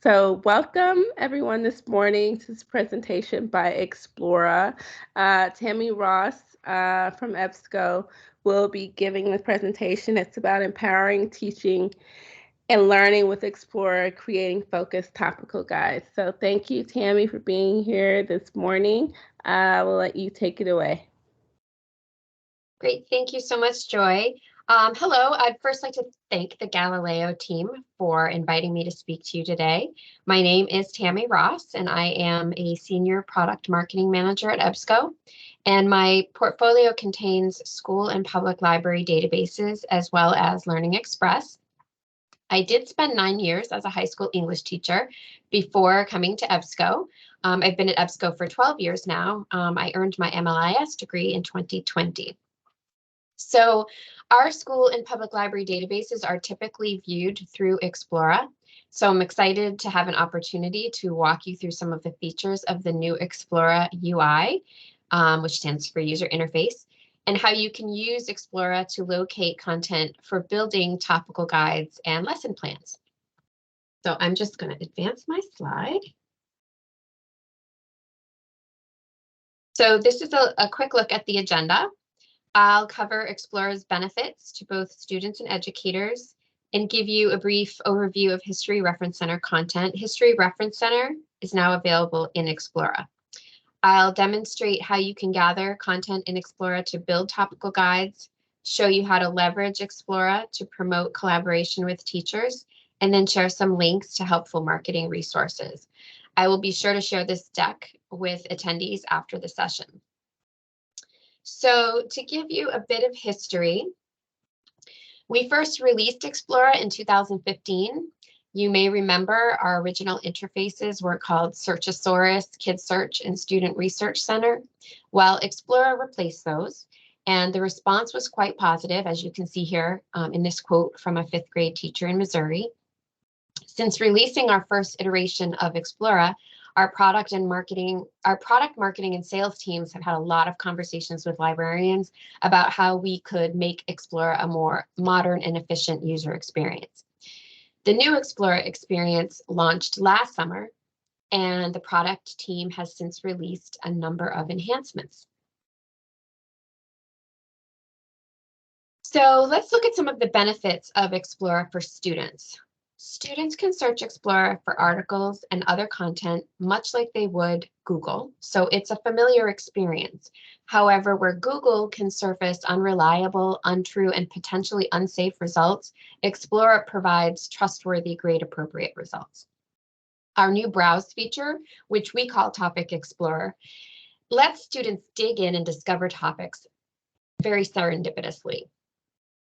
So welcome everyone this morning to this presentation by Explora. Tammy Ross from EBSCO will be giving the presentation. It's about empowering teaching and learning with Explora, creating focused topical guides. So thank you, Tammy, for being here this morning. We'll let you take it away. Great, thank you so much, Joy. Hello, I'd first like to thank the Galileo team for inviting me to speak to you today. My name is Tammy Ross, and I am a Senior Product Marketing Manager at EBSCO. And my portfolio contains school and public library databases, as well as Learning Express. I did spend 9 years as a high school English teacher before coming to EBSCO. I've been at EBSCO for 12 years now. I earned my MLIS degree in 2020. So our school and public library databases are typically viewed through Explora. So I'm excited to have an opportunity to walk you through some of the features of the new Explora UI, which stands for user interface, and how you can use Explora to locate content for building topical guides and lesson plans. So I'm just going to advance my slide. So this is a quick look at the agenda. I'll cover Explora's benefits to both students and educators and give you a brief overview of History Reference Center content. History Reference Center is now available in Explora. I'll demonstrate how you can gather content in Explora to build topical guides, show you how to leverage Explora to promote collaboration with teachers, and then share some links to helpful marketing resources. I will be sure to share this deck with attendees after the session. So to give you a bit of history, we first released Explora in 2015. You may remember our original interfaces were called Searchosaurus, Kids Search, and Student Research Center. Well, Explora replaced those, and the response was quite positive, as you can see here in this quote from a 5th grade teacher in Missouri. Since releasing our first iteration of Explora, our product marketing and sales teams have had a lot of conversations with librarians about how we could make Explora a more modern and efficient user experience. The new Explora experience launched last summer, and the product team has since released a number of enhancements. So let's look at some of the benefits of Explora for students. Students can search Explora for articles and other content, much like they would Google, so it's a familiar experience. However, where Google can surface unreliable, untrue, and potentially unsafe results, Explora provides trustworthy, grade-appropriate results. Our new Browse feature, which we call Topic Explorer, lets students dig in and discover topics very serendipitously.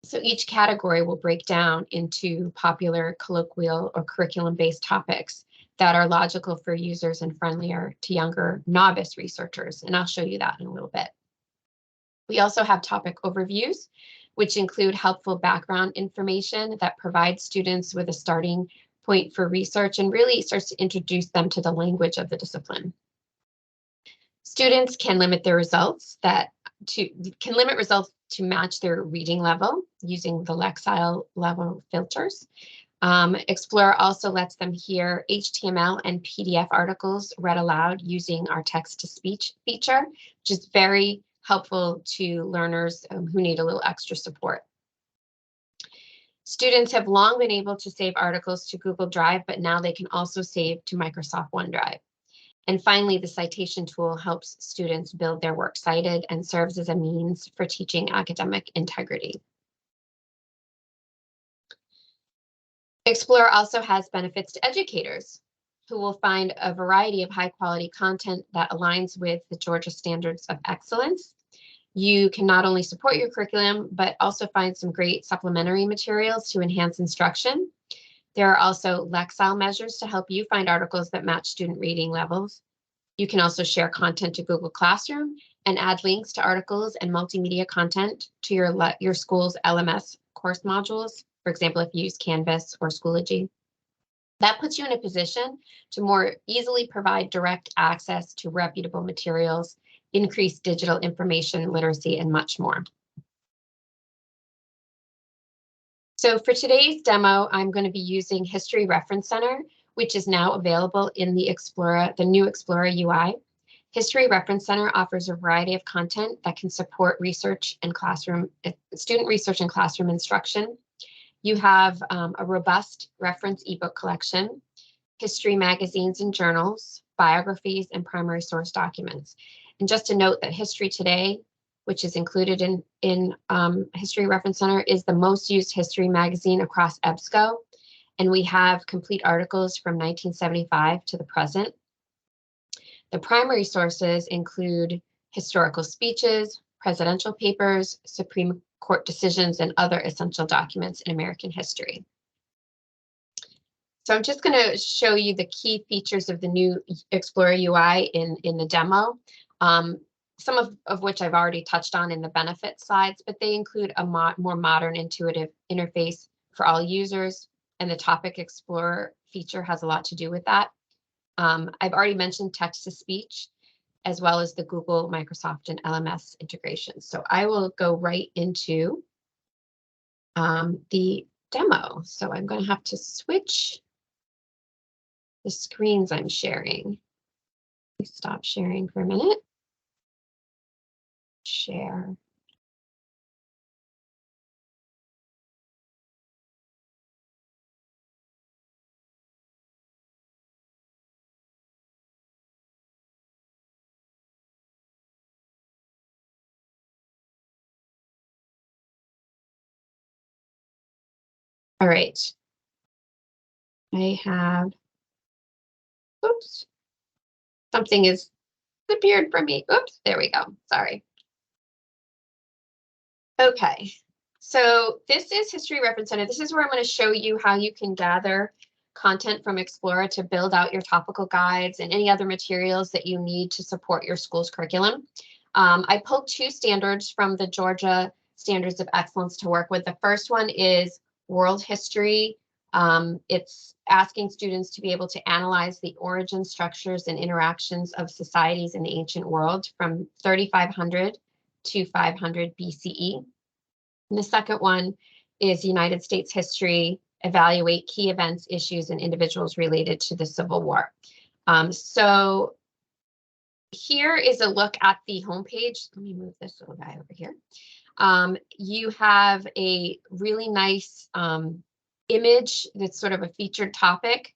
So each category will break down into popular, colloquial, or curriculum-based topics that are logical for users and friendlier to younger novice researchers, and I'll show you that in a little bit. We also have topic overviews, which include helpful background information that provides students with a starting point for research and really starts to introduce them to the language of the discipline. Students can limit their results to match their reading level using the Lexile level filters. Explora also lets them hear HTML and PDF articles read aloud using our text-to-speech feature, which is very helpful to learners who need a little extra support. Students have long been able to save articles to Google Drive, but now they can also save to Microsoft OneDrive. And finally, the citation tool helps students build their works cited and serves as a means for teaching academic integrity. Explora also has benefits to educators who will find a variety of high quality content that aligns with the Georgia Standards of Excellence. You can not only support your curriculum, but also find some great supplementary materials to enhance instruction. There are also Lexile measures to help you find articles that match student reading levels. You can also share content to Google Classroom and add links to articles and multimedia content to your school's LMS course modules. For example, if you use Canvas or Schoology. That puts you in a position to more easily provide direct access to reputable materials, increase digital information literacy, and much more. So for today's demo, I'm going to be using History Reference Center, which is now available in the Explora, the new Explora UI. History Reference Center offers a variety of content that can support research and classroom, student research and classroom instruction. You have a robust reference ebook collection, history magazines and journals, biographies, and primary source documents. And just to note that History Today, which is included in History Reference Center, is the most used history magazine across EBSCO. And we have complete articles from 1975 to the present. The primary sources include historical speeches, presidential papers, Supreme Court decisions, and other essential documents in American history. So I'm just going to show you the key features of the new Explora UI in the demo, some of which I've already touched on in the benefits slides, but they include a more modern, intuitive interface for all users, and the Topic Explorer feature has a lot to do with that. I've already mentioned text-to-speech, as well as the Google, Microsoft, and LMS integrations. So I will go right into the demo. So I'm going to have to switch the screens I'm sharing. Stop sharing for a minute. Share. All right. I have, oops, something has disappeared from me. Oops, there we go. Sorry. Okay, so this is History Reference Center. This is where I'm going to show you how you can gather content from Explora to build out your topical guides and any other materials that you need to support your school's curriculum. I pulled two standards from the Georgia Standards of Excellence to work with. The first one is World History. It's asking students to be able to analyze the origin, structures, and interactions of societies in the ancient world from 3500 to 500 BCE. And the second one is United States History, evaluate key events, issues, and individuals related to the Civil War. So here is a look at the homepage. Let me move this little guy over here. You have a really nice image that's sort of a featured topic.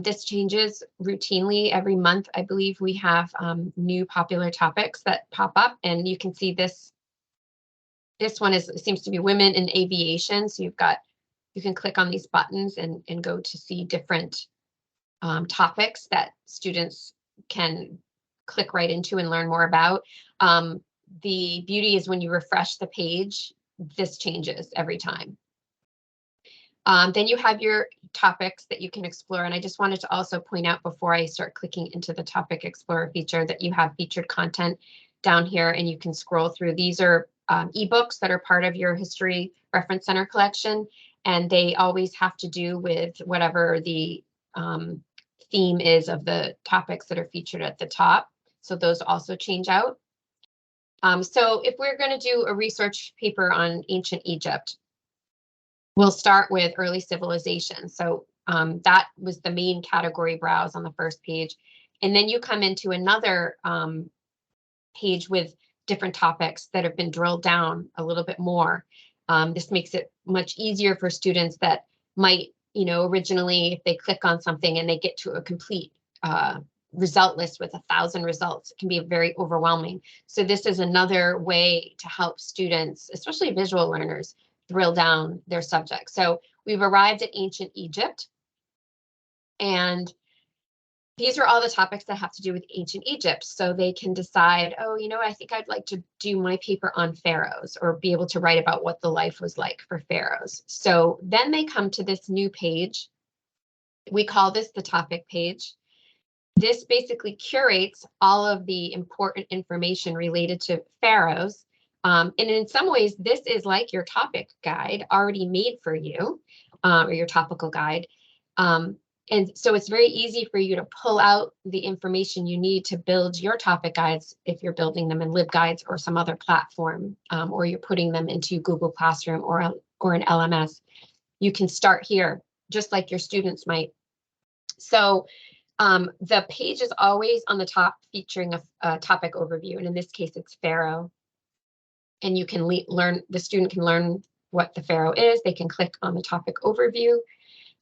This changes routinely every month. I believe we have new popular topics that pop up, and you can see this. This one seems to be women in aviation. So you can click on these buttons and go to see different topics that students can click right into and learn more about. The beauty is when you refresh the page, this changes every time. Then you have your topics that you can explore. And I just wanted to also point out before I start clicking into the Topic Explorer feature that you have featured content down here and you can scroll through. These are ebooks that are part of your History Reference Center collection, and they always have to do with whatever the theme is of the topics that are featured at the top. So those also change out. So if we're going to do a research paper on ancient Egypt, we'll start with early civilization. So that was the main category browse on the first page. And then you come into another page with different topics that have been drilled down a little bit more. This makes it much easier for students that might, originally, if they click on something and they get to a complete result list with 1,000 results, it can be very overwhelming. So this is another way to help students, especially visual learners, drill down their subject. So we've arrived at ancient Egypt, and these are all the topics that have to do with ancient Egypt. So they can decide, oh, I think I'd like to do my paper on pharaohs or be able to write about what the life was like for pharaohs. So then they come to this new page. We call this the topic page. This basically curates all of the important information related to pharaohs. And in some ways, this is like your topic guide already made for you, or your topical guide. And so it's very easy for you to pull out the information you need to build your topic guides if you're building them in LibGuides or some other platform, or you're putting them into Google Classroom or an LMS. You can start here, just like your students might. So the page is always on the top featuring a topic overview. And in this case, it's Pharaoh. And you can learn, the student can learn what the Pharaoh is. They can click on the topic overview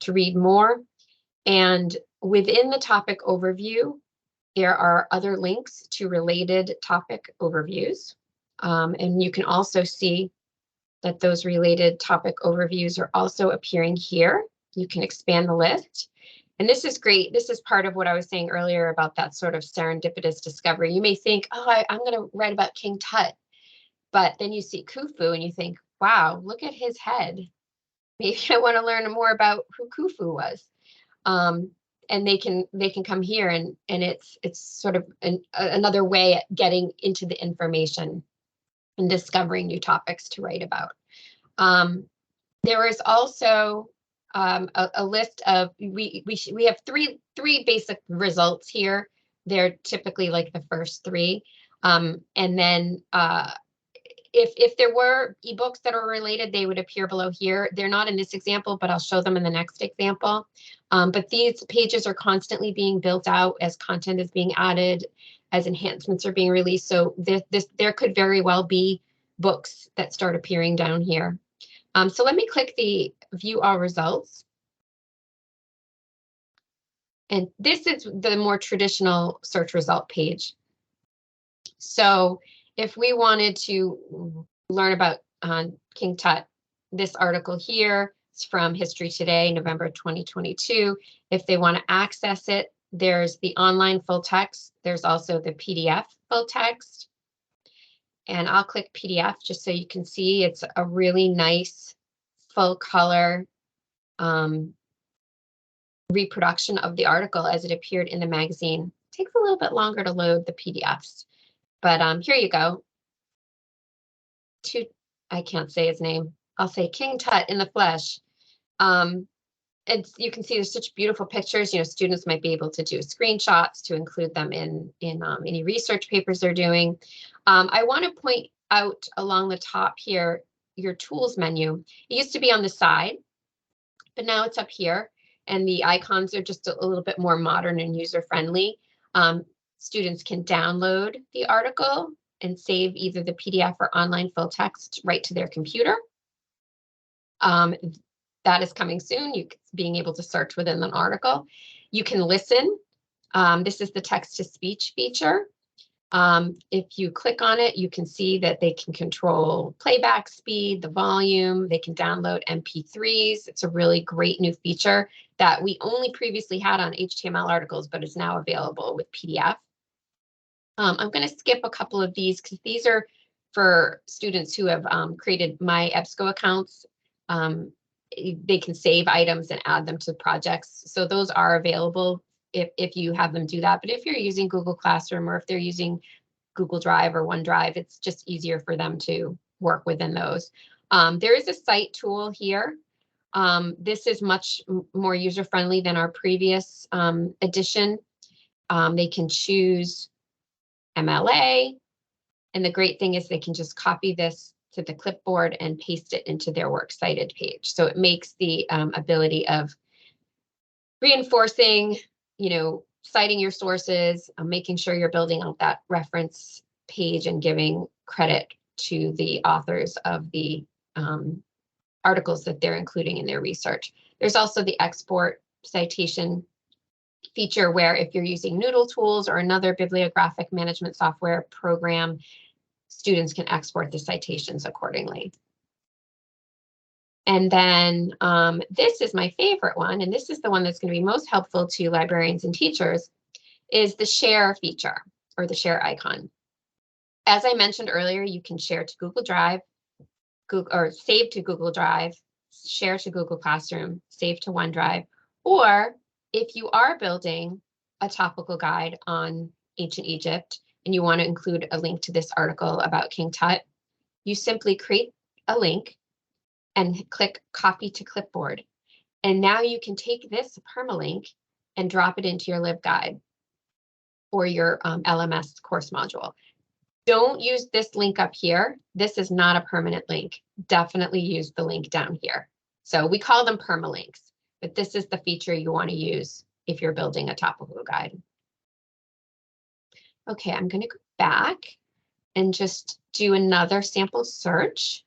to read more. And within the topic overview, there are other links to related topic overviews. And you can also see that those related topic overviews are also appearing here. You can expand the list. And this is great. This is part of what I was saying earlier about that sort of serendipitous discovery. You may think, oh, I'm going to write about King Tut. But then you see Khufu and you think, wow, look at his head. Maybe I want to learn more about who Khufu was. And they can come here and it's sort of another way at getting into the information and discovering new topics to write about. There is also a list of, we have three basic results here. They're typically like the first three. And then if there were ebooks that are related, they would appear below here. They're not in this example, but I'll show them in the next example. But these pages are constantly being built out as content is being added, as enhancements are being released. So there could very well be books that start appearing down here. So let me click the View All Results. And this is the more traditional search result page. So if we wanted to learn about King Tut, this article here is from History Today, November 2022. If they want to access it, there's the online full text. There's also the PDF full text. And I'll click PDF just so you can see it's a really nice full color reproduction of the article as it appeared in the magazine. It takes a little bit longer to load the PDFs. But here you go. I can't say his name. I'll say King Tut in the flesh. And you can see there's such beautiful pictures. You know, students might be able to do screenshots to include them in any research papers they're doing. I want to point out along the top here, your tools menu. It used to be on the side, but now it's up here. And the icons are just a little bit more modern and user-friendly. Students can download the article and save either the PDF or online full text right to their computer. That is coming soon, being able to search within an article. You can listen. This is the text-to-speech feature. If you click on it, you can see that they can control playback speed, the volume, they can download MP3s. It's a really great new feature that we only previously had on HTML articles, but is now available with PDF. I'm going to skip a couple of these because these are for students who have created My EBSCO accounts. They can save items and add them to projects. So those are available if you have them do that. But if you're using Google Classroom or if they're using Google Drive or OneDrive, it's just easier for them to work within those. There is a cite tool here. This is much more user-friendly than our previous edition. They can choose MLA. And the great thing is they can just copy this to the clipboard and paste it into their works cited page. So it makes the ability of reinforcing, citing your sources, making sure you're building out that reference page and giving credit to the authors of the articles that they're including in their research. There's also the export citation feature where if you're using Noodle Tools or another bibliographic management software program, students can export the citations accordingly. And then this is my favorite one, and this is the one that's going to be most helpful to librarians and teachers, is the share feature or the share icon. As I mentioned earlier, you can share to Google Drive, or save to Google Drive, share to Google Classroom, save to OneDrive, or if you are building a topical guide on ancient Egypt and you want to include a link to this article about King Tut, you simply create a link and click copy to clipboard. And now you can take this permalink and drop it into your LibGuide or your LMS course module. Don't use this link up here. This is not a permanent link. Definitely use the link down here. So we call them permalinks, but this is the feature you want to use if you're building a topical guide. Okay, I'm going to go back and just do another sample search.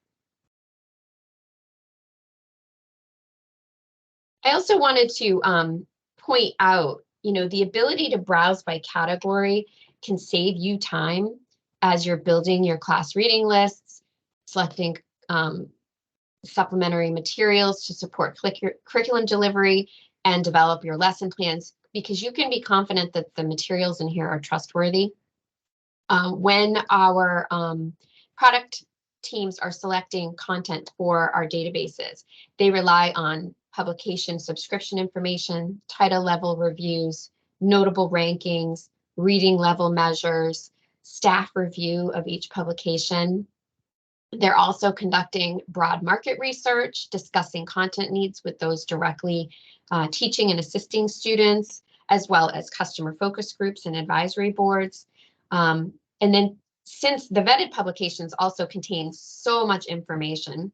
I also wanted to point out, the ability to browse by category can save you time as you're building your class reading lists, selecting supplementary materials to support curriculum delivery, and develop your lesson plans, because you can be confident that the materials in here are trustworthy. When our product teams are selecting content for our databases, they rely on publication subscription information, title level reviews, notable rankings, reading level measures, staff review of each publication. They're also conducting broad market research, discussing content needs with those directly teaching and assisting students, as well as customer focus groups and advisory boards. And then, since the vetted publications also contain so much information,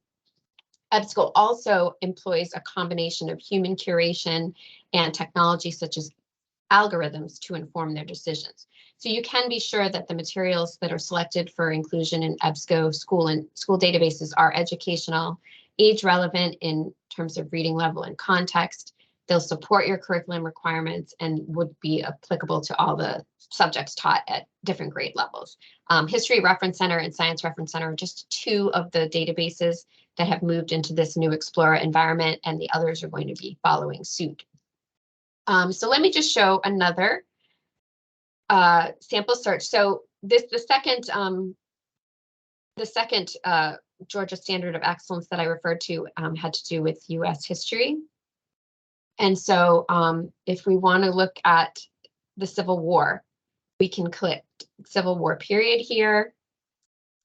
EBSCO also employs a combination of human curation and technology such as algorithms to inform their decisions. So you can be sure that the materials that are selected for inclusion in EBSCO school databases are educational, age relevant in terms of reading level and context. They'll support your curriculum requirements and would be applicable to all the subjects taught at different grade levels. History Reference Center and Science Reference Center are just two of the databases that have moved into this new Explora environment, and the others are going to be following suit. So let me just show another sample search. So the second Georgia Standard of Excellence that I referred to had to do with U.S. history. And so if we want to look at the Civil War, we can click Civil War period here,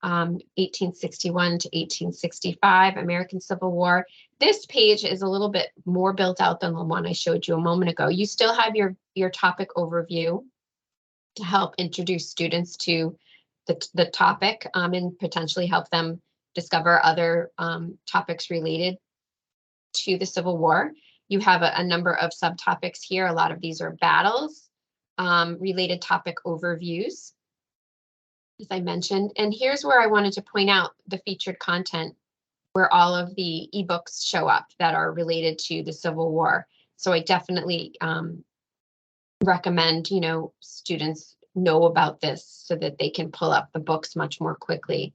1861 to 1865, American Civil War. This page is a little bit more built out than the one I showed you a moment ago. You still have your topic overview to help introduce students to the topic and potentially help them discover other topics related to the Civil War. You have a number of subtopics here. A lot of these are battles, related topic overviews, as I mentioned. And here's where I wanted to point out the featured content, where all of the ebooks show up that are related to the Civil War. So I definitely recommend, students know about this so that they can pull up the books much more quickly.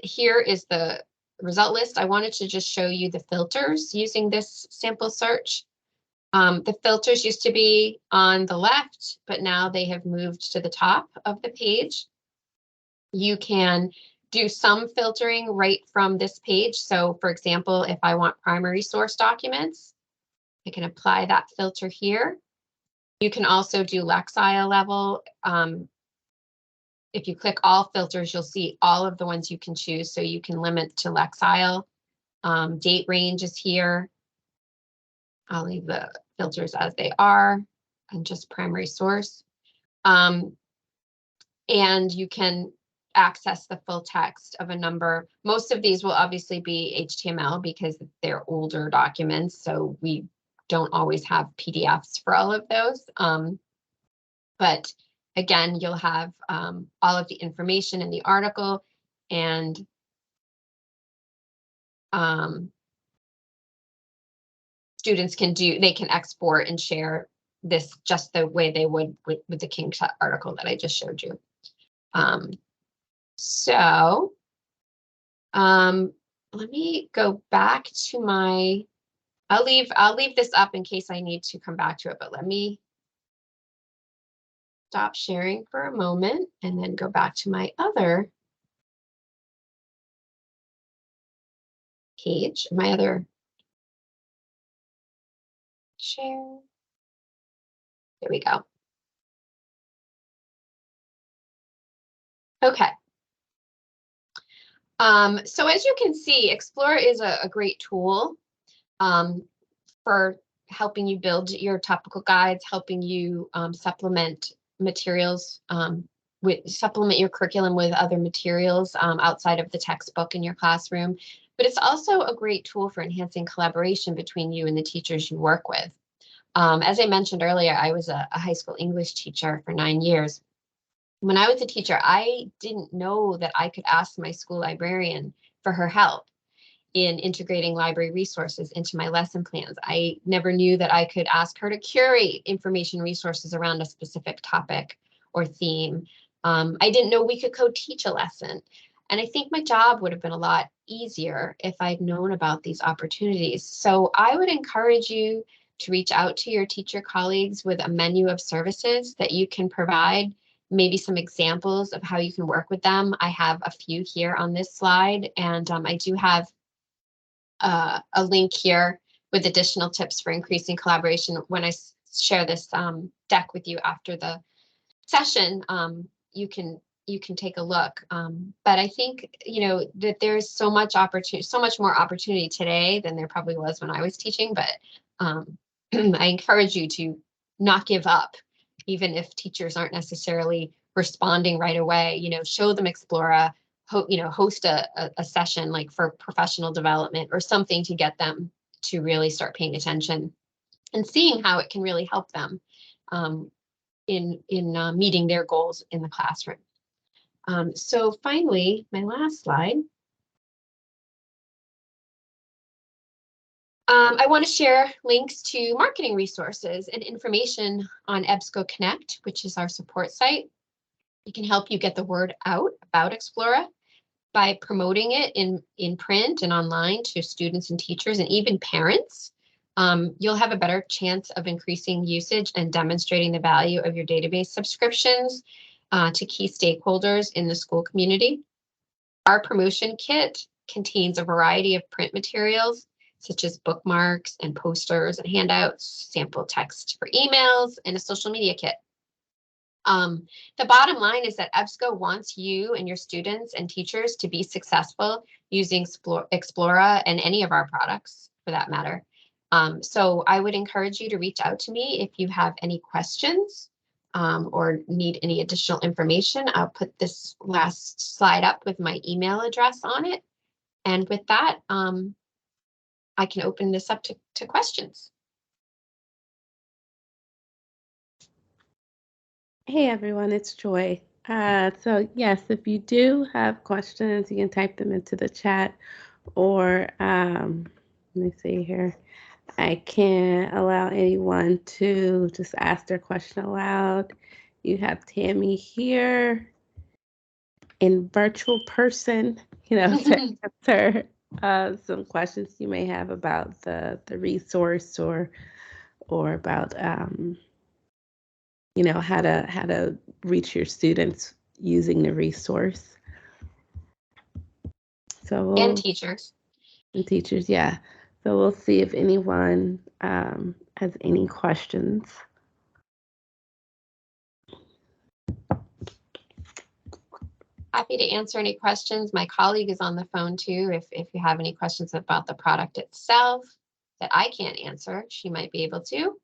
Here is the result list. I wanted to just show you the filters using this sample search. The filters used to be on the left, but now they have moved to the top of the page. You can do some filtering right from this page. So for example, if I want primary source documents, I can apply that filter here. You can also do Lexile level. If you click all filters, you'll see all of the ones you can choose. So you can limit to Lexile. Date range is here. I'll leave the filters as they are and just primary source. And you can access the full text of a number. Most of these will obviously be HTML because they're older documents. So we don't always have PDFs for all of those. But again, you'll have all of the information in the article, and students can export and share this just the way they would with the King article that I just showed you. Let me go back to my, I'll leave this up in case I need to come back to it, but let me stop sharing for a moment and then go back to my other page, my other share. There we go. Okay. So as you can see, Explora is a great tool for helping you build your topical guides, helping you supplement materials, supplement your curriculum with other materials outside of the textbook in your classroom. But it's also a great tool for enhancing collaboration between you and the teachers you work with. As I mentioned earlier, I was a high school English teacher for 9 years. When I was a teacher, I didn't know that I could ask my school librarian for her help in integrating library resources into my lesson plans. I never knew that I could ask her to curate information resources around a specific topic or theme. I didn't know we could co-teach a lesson. And I think my job would have been a lot easier if I'd known about these opportunities. So I would encourage you to reach out to your teacher colleagues with a menu of services that you can provide, maybe some examples of how you can work with them. I have a few here on this slide, and I do have a link here with additional tips for increasing collaboration. When I share this deck with you after the session, you can take a look. But I think, that there's so much opportunity, so much more opportunity today than there probably was when I was teaching. But I encourage you to not give up, even if teachers aren't necessarily responding right away. Show them Explora, host a session like for professional development or something to get them to really start paying attention and seeing how it can really help them in meeting their goals in the classroom. So finally, my last slide. I want to share links to marketing resources and information on EBSCO Connect, which is our support site. It can help you get the word out about Explora by promoting it in print and online to students and teachers and even parents. You'll have a better chance of increasing usage and demonstrating the value of your database subscriptions to key stakeholders in the school community. Our promotion kit contains a variety of print materials, such as bookmarks and posters and handouts, sample text for emails, and a social media kit. The bottom line is that EBSCO wants you and your students and teachers to be successful using Explora and any of our products for that matter. So I would encourage you to reach out to me if you have any questions or need any additional information. I'll put this last slide up with my email address on it. And with that, I can open this up to questions. Hey everyone, it's Joy. So yes, if you do have questions, you can type them into the chat, or let me see here. I can allow anyone to just ask their question aloud. You have Tammy here in virtual person, to answer some questions you may have about the resource or about how to reach your students using the resource. So and teachers. And teachers, yeah. So we'll see if anyone has any questions. Happy to answer any questions. My colleague is on the phone too. If you have any questions about the product itself that I can't answer, she might be able to.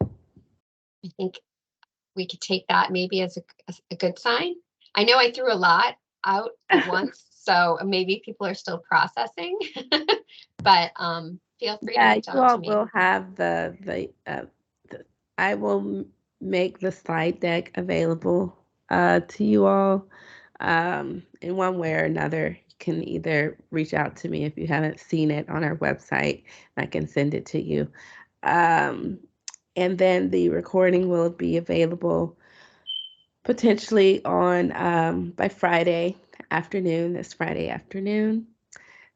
I think we could take that maybe as a good sign. I know I threw a lot out at once, so maybe people are still processing, but feel free to reach out to me. You all will have I will make the slide deck available to you all in one way or another. You can either reach out to me if you haven't seen it on our website, and I can send it to you. And then the recording will be available potentially on by Friday afternoon, this Friday afternoon.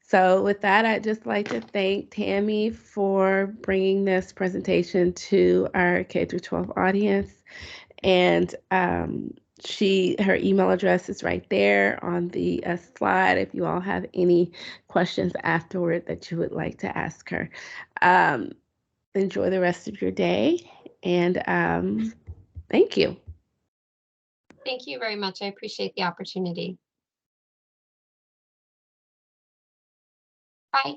So with that, I'd just like to thank Tammy for bringing this presentation to our K through 12 audience. And her email address is right there on the slide if you all have any questions afterward that you would like to ask her. Enjoy the rest of your day, and thank you. Thank you very much. I appreciate the opportunity. Bye.